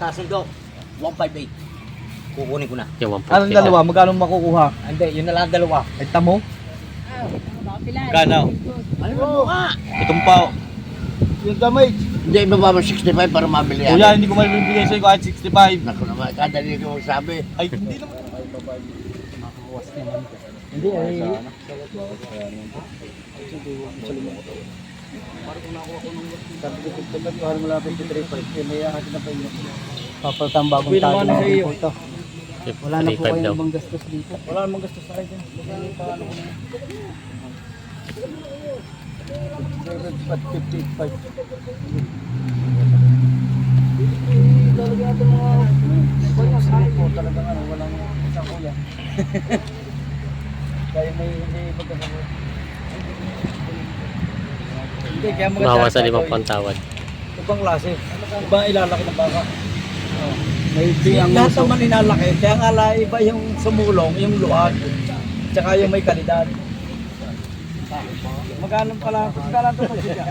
Kasundo, 158. Kukunin ko na. Yung Anong 150. dalawa? Magkano makukuha? Hindi, yun na lang dalawa. Ay, tamo? Magkano? Ano mo nga? Itong pao. Yung damage. Hindi, ibaba mo 65 para mabili yan. Kuya, hindi ko malibigay sa'yo kahit 65. Naku naman, kadali ko magsabi. Ay, hindi naman. Hindi, ay... Papalitan bagong tali na po ito. Wala na po 55 kayo daw. ibang gastos dito. Wala namang gastos sa kayo. Paano ko na? 55. Talagang ano, walang isang kuya. Kaya may hindi pagkakaroon. Hindi, kaya maganda. Bawas sa 5 pantawad. Ibang klase. Ibang ilalaki ng baka. May biyang Lahat naman inalaki. Kaya nga iba yung sumulong, yung luag. Tsaka yung may kalidad. Magkano pala? Magkano ito pa siya?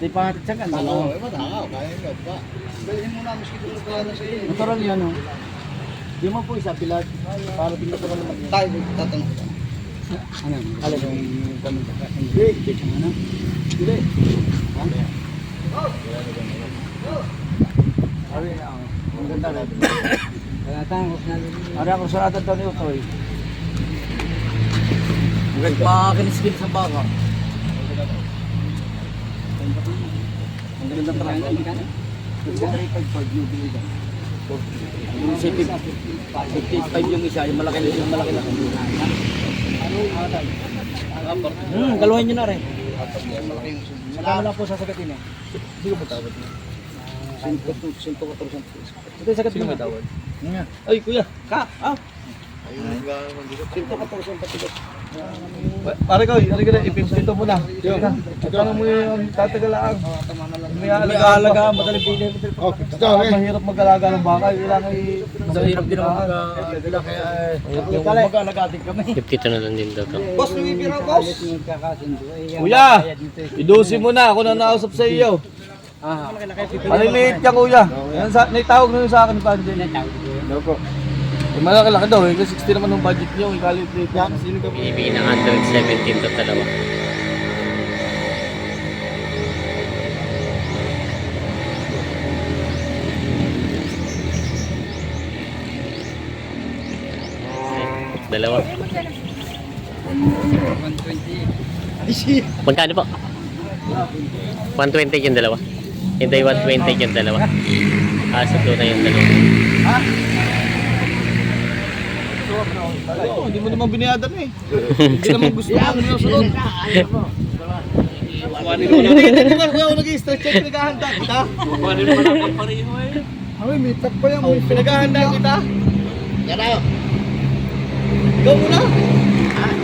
Di pa natin siya kan. Oo, matakaw. Kaya nga ba? Dalhin mo na, maski kung nagkano sa iyo. Natural yan oh. Di mo po isa pilat. Para din natural na mag- Tayo, tatanong. Ano? Alam mo, Hindi. Ano? hindi. Sabi na ako. Ang ganda na. Kaya tangos na. Ara ako sa atin daw ni Utoy. Makinis-kinis sa baka. Ang ganda pala. Yung 55 yung isa, yung malaki na. Galuhin nyo na rin. Magkano lang po sasagatin eh? Hindi ko matawad na. 114 pesos. Ito yung sagatin mo. Matawad. Ay, kuya. Ka! Ah! 114 patigas. Pare ko, ano ka na, ipimsito mo na. Ikaw mo yung tatagalaan. May alaga, madaling pili. Mahirap mag-alaga ng baka. Kailangan Sa hirap din naman mag-agila kaya yung mag-alagatin kami. 52 na lang din daw to. Boss, lumipira boss! Kuya, idusin mo na. Ako na nausap sa iyo. Maliliit ka kuya. Yan sa, naitawag na yun sa akin ni Panjay. Opo. Malaki-laki daw eh. Kasi 60 naman yung budget niyo. Ikalit-lit yan. Sino ka po? Ibigay ng 117 to dalawa. Dalawa. 120. Magkano po? 120 yung dalawa. Hindi 120 yung dalawa. Ah, sa na yung dalawa. Hindi mo naman biniyadan eh. Hindi naman gusto mo yung sunod. Hindi naman kuya ako nag-i-stretch check. Pinaghahanda kita. Ay, may tag pa yan. Pinaghahanda kita. Yan tayo. Ikaw muna.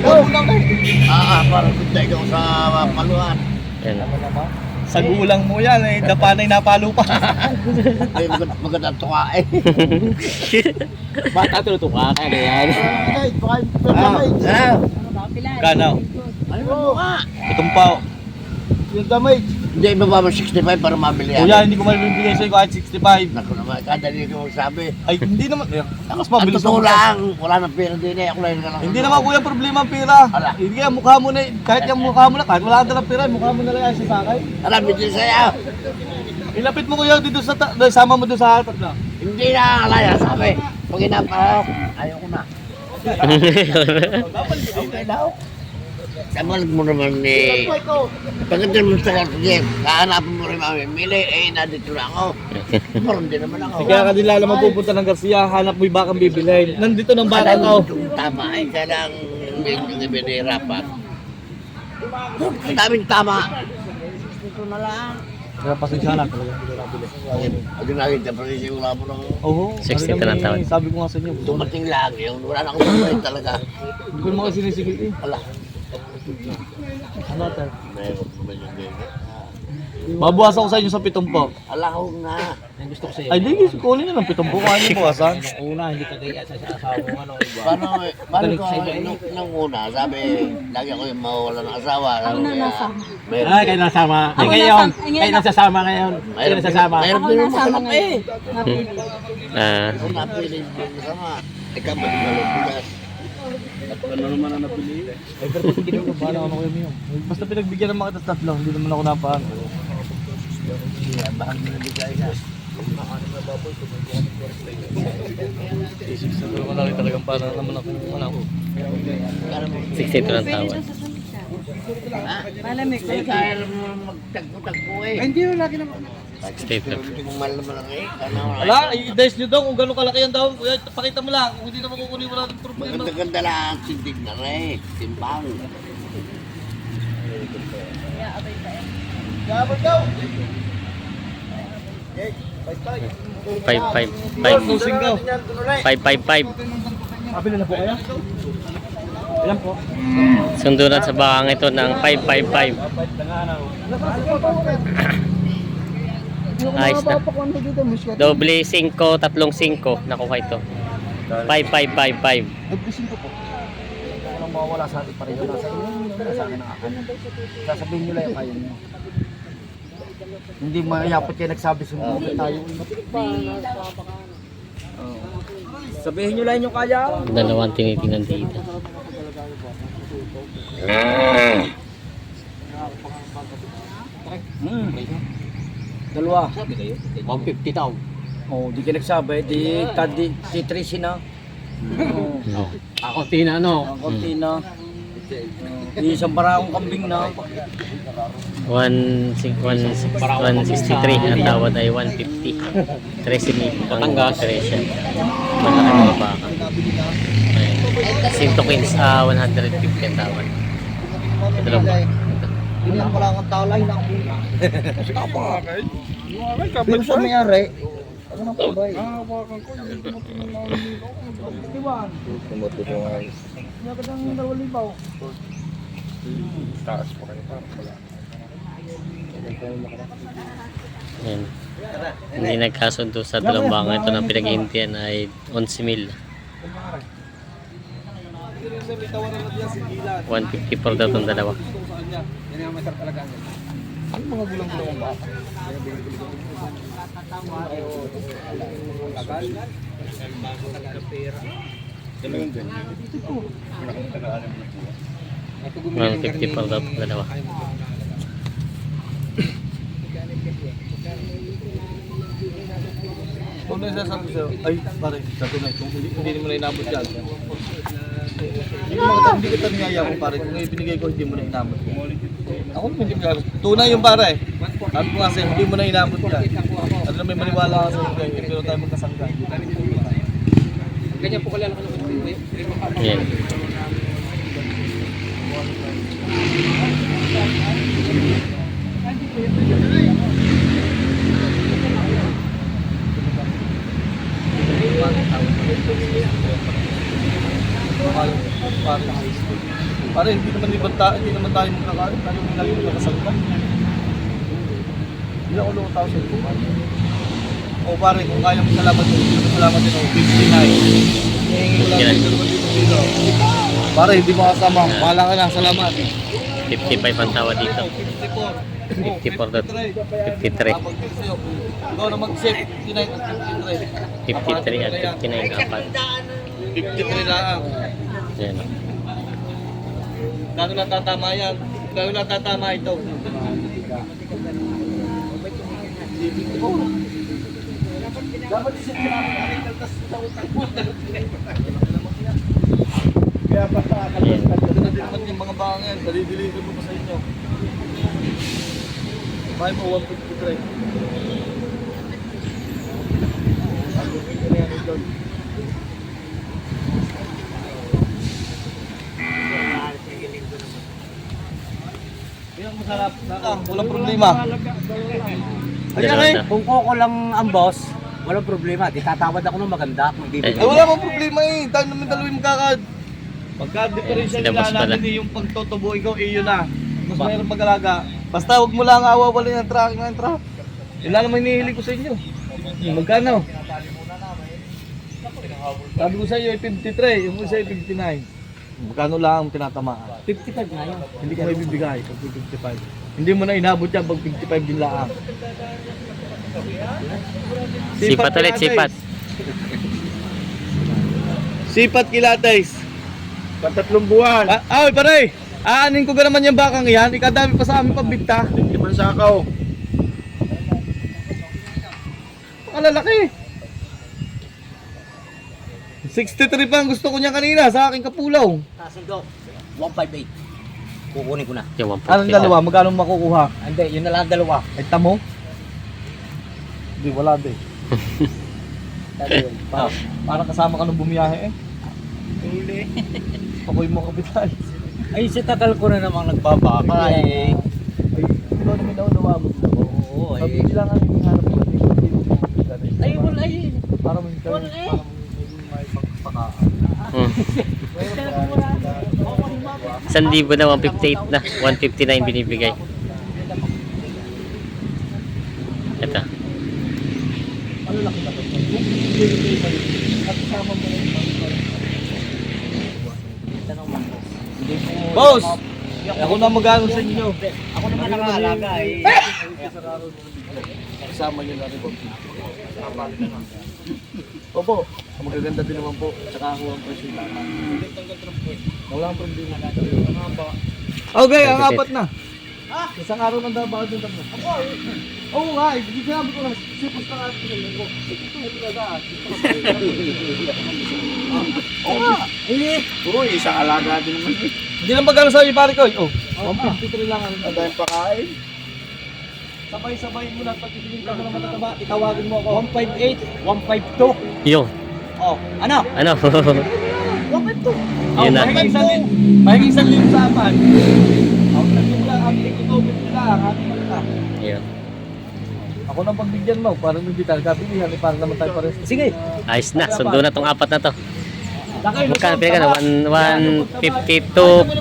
Ikaw muna ka. Parang punta ikaw sa paluhan. Yan. Sa gulang mo yan eh. Dapanay napalo pa. Ay, magandang tuka eh. Bata tuloy ka kaya yan. Kano? Ano mo nga? Itong pao. Yung damage. Hindi, ibaba mo 65 para mabili yan. Kuya, hindi ko malibigay sa'yo kahit 65. Naku naman, kadali ko magsabi. Ay, hindi naman. Mas Ang mabilis totoo naman. lang, wala nang pera din eh. Ako lang lang. Hindi naman kuya problema ang pera. Ala. Hindi kaya mukha mo na eh. Kahit yung mukha mo na, kahit wala ka dalang pera, mukha mo na lang yan sa sakay. Alam, hindi sa'yo. Ilapit mo kuya dito sa, sama mo doon sa hatak na. Hindi na alaya, sabi. Pag inapa, ayaw ko na. Okay daw. Samanag mo naman eh. Pagkatid mo sa kalsagin, kahanapin mo rin mamimili, eh nandito na ako. Parang din naman ako. Kaya ka din lala mapupunta ng Garcia, hanap mo yung bakang bibilhin. Nandito ng baka ko. Tama eh, kailang hindi binihirapan. Ang daming tama. Ito na lang. Kaya pasensya na talaga. Pag nakita pa rin wala mo nang Oo. 60 na lang tawad. Sabi ko nga sa inyo. dumating lang yun. Wala na akong pagkain talaga. Hindi ko naman kasi sinisigil eh. Ala. Ano tayo? Meron naman yung ganyan. Babawasan ko sa inyo sa 70. Alaw na. Ang gusto ko sa'yo. Ay, di, kunin nyo ng 70. Kaya nyo buwasan. Una, hindi ka kaya sa asawa mo, ano, iba. Paano ko, nung una, sabi, lagi ako yung mawawala ng asawa. Ako na nasama. Ay, kayo nasama. Ay, ngayon. Kayo nasasama ngayon. Kayo nasasama. Mayroon din yung makalap eh. Ah, Kung napili yung kasama, ikaw ba yung malubigas? Ano naman ang napili? Ay, pero pag ginagawa ba na ako kayo basta pinagbigyan ng mga tatlo, hindi naman ako napaan. Bahag na nabigay ka. Isip sa pero malaki talagang para naman ako. Ano ako? 62 ng tawad. Malamig. Eh, kaya naman magtagpo-tagpo eh. Hindi mo lagi naman. 62. Hindi mo mahal naman ang eh. Ala, i-dice nyo daw kung gano'ng kalaki yan daw. Kuya, pakita mo lang. Kung hindi naman kukunin, wala ng problema. Maganda-ganda lang ang sindig na rin. Timbang. Gabot daw! 555. Lusing daw. 555. Pabili na po kaya? Ilan po? Sunduran sa bakang ito ng 555. Ayos na. Doble 5, tatlong 5. Nakuha ito. 5555. Nagbisin ko po. Anong mawawala sa atin pareho? Nasa inyo, nasa akin ang akin. Sasabihin nyo lang yung kaya nyo. Hindi mayapot kayo nagsabi sumunod tayo. Sabihin nyo lang yung kaya. Dalawang tinitingnan dito. Dalawa. 150 daw. Oh, di ka nagsabi, di 13 na. No. Ako tina no. Ako tina. Di isang barangong kambing na. 163 ang tawad ay 150. 13 Batangas Resya. Malaki mga baka. 115 ang tawad. Ito lang ba? Hindi lang pala ang talay na ako. Pero sa mayari, ano na po ba eh? Yan. Hindi nagkasundo sa dalawang baka ito na pinag-iintihan ay 11,000. 154 daw itong dalawa. Ano mga gulang-gulang ang baka? Well, 54 daw itong dalawa. Kung na sasabi sa'yo, ay pare, sabi na, kung hindi mo na inabot yan. Hindi kita niyaya ko pare, kung ibinigay ko, hindi mo na inabot yan. Ako naman hindi mo inabot. Tunay yung pare. Sabi ko kasi, hindi mo na inabot yan. Ano na may maniwala ka sa iyo, pero tayo magkasangga. Ganyan po kalala ka naman. Yan. Pare, hindi naman tayo magkakaroon, tayo may lagi magkakasangga. Hindi ako lukot tao sa ito. O pare, kung kaya mo salamat din ako, 59. Pare, hindi makasama. Bahala ka na, salamat. 55 ang tawad dito. 54 daw. 53. Ikaw na mag-save, 59 at 53. 53 at 59 apat. 53 lang. Yan. Kano natatama yan? Kano natatama ito? Dapat isip ka namin kaltas sa utang mo. Kaya pa sa Yan. Ito din naman yung mga bangan. Dali-deliver mo pa sa inyo. Buy mo 153. Yan masarap. Walang problema. Dalawa na. Kung koko lang ang boss, walang problema. Di tatawad ako ng maganda. Ay, wala mong problema eh. Tayo naman dalawin magkakad. Pagka-differential Sila boss nila pala. natin eh, yung pagtotobo ikaw, iyo na. Mas mahirap mag-alaga. Basta huwag mo lang awawalin ng tracking ng trap. Yun lang naman hinihiling ko sa inyo. Magkano? Sabi ko sa iyo ay 53, yung isa ay 59. Magkano lang ang tinatamaan? 55 nga yun. Hindi ko may bibigay pag 55. Hindi mo na inabot yan pag 55 din lang. Sipat ulit, sipat. Sipat kilates. Patatlong buwan. Ay, pare! Aanin ko ka naman yung bakang yan. Ikadami pa sa amin pambigta. Hindi man sa akaw. Pakalalaki. 63 pa ang gusto ko niya kanina sa aking kapulaw. Nasundo, 158. Kukunin ko na. Yung 1.5. Anong dalawa? Magkano makukuha? Hindi, yun na lang dalawa. Ay, tamo? Hindi, wala din. Parang kasama ka nung bumiyahe eh. Huli. Pakoy mo kapital. Ay, si tagal ko na namang nagbabaka eh. Ay, ikaw naman naunawa mo. Oo, Sabi nila nga yung hanap ko. Ay, wala eh. Para mo yung Wala eh. may pagpakaan. 1,000 na 158 na. 159 binibigay. Ito. Ano laki na ito? At kasama mo rin. Boss! Ako na magano sa inyo. Ako naman nakaalaga eh. Kasama nyo na rin po. Opo, magaganda din naman po. Tsaka ako ang presyo naman. Wala ang problema. Okay, ang apat na. Isang araw nang dapat din tatlo. Oo nga, hindi sinabi ko na sipos na atin ng ko. Ito na daan. Oo nga. Uy, isang alaga din naman. Hindi lang magkano sa iyo pare ko. Oh, 153 lang ang Dahil pakain. Sabay-sabay mo na pag titingin ka mo ng matataba, itawagin mo ako. 158, 152. Yung. Oh, ano? Ano? 152. Yun na. Mahiging 1,000 sa apan. Ang tanong lang, ang ikutubit nila, ang ating malita. Yun. Ako nang pagbigyan mo, parang hindi tayo kapilihan, para naman tayo pares. Sige. Ayos na. Sundo na tong apat na to. Lakay, Magkano pila ka na? 152.5,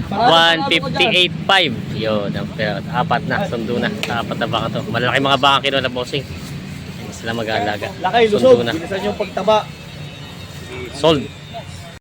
158.5. Yun, apat na, sundo na sa apat na baka to. Malalaki mga baka kinuha na bossing. Hindi sila mag-aalaga. Lakay, Sundo lusog, na. bilisan yung pagtaba. Sold.